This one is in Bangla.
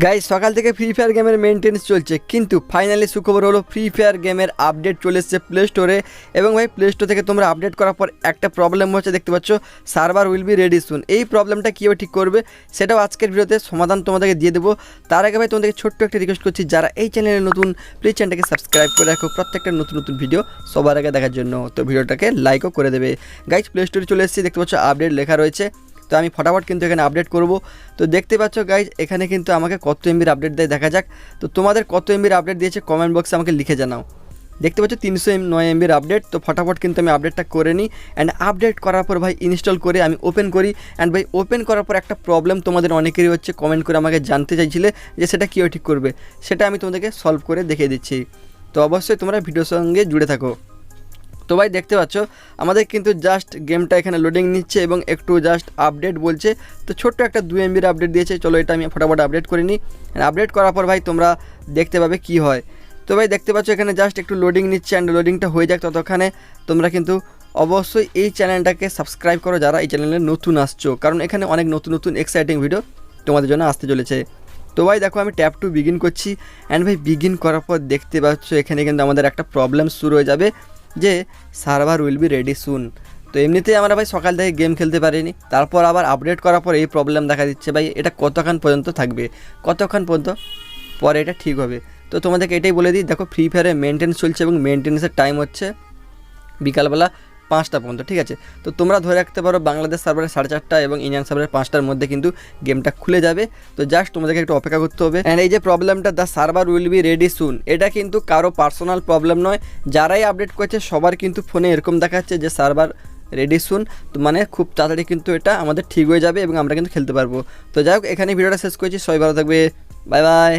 গাইজ সকাল থেকে ফ্রি ফায়ার গেমের মেনটেন্স চলছে, কিন্তু ফাইনালি সুখবর হলো ফ্রি ফায়ার গেমের আপডেট চলে এসেছে প্লে স্টোরে। এবং ভাই প্লে স্টোর থেকে তোমরা আপডেট করার পর একটা প্রবলেম হচ্ছে, দেখতে পাচ্ছ সার্ভার উইল বি রেডি সুন। এই প্রবলেমটা কীভাবে ঠিক করবে সেটাও আজকের ভিডিওতে সমাধান তোমাদেরকে দিয়ে দেবো। তার আগে ভাই তোমাদেরকে ছোট্ট একটা রিকোয়েস্ট করছি, যারা এই চ্যানেলে নতুন প্লিজ চ্যানেলটাকে সাবস্ক্রাইব করে রাখো প্রত্যেকটা নতুন নতুন ভিডিও সবার আগে দেখার জন্য। তো ভিডিওটাকে লাইকও করে দেবে। গাইজ প্লে স্টোরে চলে এসেছি, দেখতে পাচ্ছ আপডেট লেখা রয়েছে। তো আমি ফটাফট কিন্তু এখানে আপডেট করব। তো দেখতে পাচ্ছ গাইজ এখানে কিন্তু আমাকে কত এমবির আপডেট দেয় দেখা যাক। তো তোমাদের কত এমবির আপডেট দিয়েছে কমেন্ট বক্সে আমাকে লিখে জানাও। দেখতে পাচ্ছ 309 এমবির আপডেট। তো ফটাফট কিন্তু আমি আপডেটটা করে নিই। অ্যান্ড আপডেট করার পর ভাই ইনস্টল করে আমি ওপেন করি। অ্যান্ড ভাই ওপেন করার পর একটা প্রবলেম তোমাদের অনেকেরই হচ্ছে, কমেন্ট করে আমাকে জানতে চাইছিলে যে সেটা কীভাবে ঠিক করবে, সেটা আমি তোমাদেরকে সলভ করে দেখিয়ে দিচ্ছি। তো অবশ্যই তোমরা ভিডিওর সঙ্গে জুড়ে থাকো। তো ভাই দেখতে পাচ্ছ আমাদের কিন্তু জাস্ট গেমটা এখানে লোডিং নিচ্ছে এবং একটু জাস্ট আপডেট বলছে। তো ছোট্ট একটা 2 এমবির আপডেট দিয়েছে, চলো এটা আমি ফটাফট আপডেট করে নিই। আপডেট করার পর ভাই তোমরা দেখতে পাবে কি হয়। তো ভাই দেখতে পাচ্ছ এখানে জাস্ট একটু লোডিং নিচ্ছে। অ্যান্ড লোডিংটা হয়ে যাক ততক্ষণে তোমরা কিন্তু অবশ্যই এই চ্যানেলটাকে সাবস্ক্রাইব করো যারা এই চ্যানেলে নতুন আসছো, কারণ এখানে অনেক নতুন নতুন এক্সাইটিং ভিডিও তোমাদের জন্য আসতে চলেছে। তো ভাই দেখো আমি ট্যাপ টু বিগিন করছি। অ্যান্ড ভাই বিগিন করার পর দেখতে পাচ্ছ এখানে কিন্তু আমাদের একটা প্রবলেম শুরু হয়ে যাবে যে সার্ভার উইল বি রেডি সুন। তো এমনিতেই আমরা ভাই সকাল থেকে গেম খেলতে পারিনি, তারপর আবার আপডেট করার পর এই প্রবলেম দেখা দিচ্ছে। ভাই এটা কতক্ষণ পর্যন্ত থাকবে, কতক্ষণ পর্যন্ত পরে এটা ঠিক হবে। তো তোমাদেরকে এটাই বলে দিই, দেখো ফ্রি ফায়ারে মেনটেন্স চলছে এবং মেনটেন্সের টাইম হচ্ছে বিকালবেলা 5টা পর্যন্ত, ঠিক আছে। তো তোমরা ধরে রাখতে পারো বাংলাদেশ সার্ভারে 4:30 এবং ইন্ডিয়ান সার্ভারে 5টার মধ্যে কিন্তু গেমটা খুলে যাবে। তো জাস্ট তোমাদেরকে একটু অপেক্ষা করতে হবে। অ্যান্ড এই যে প্রবলেমটা the server will be ready সুন, এটা কিন্তু কারো পার্সোনাল প্রবলেম নয়, যারাই আপডেট করছে সবার কিন্তু ফোনে এরকম দেখাচ্ছে যে সার্ভার রেডি সুন। তো মানে খুব তাড়াতাড়ি কিন্তু এটা আমাদের ঠিক হয়ে যাবে এবং আমরা কিন্তু খেলতে পারবো। তো যাই হোক এখানে ভিডিওটা শেষ করছি, সবাই ভালো থাকবে, বাই বাই।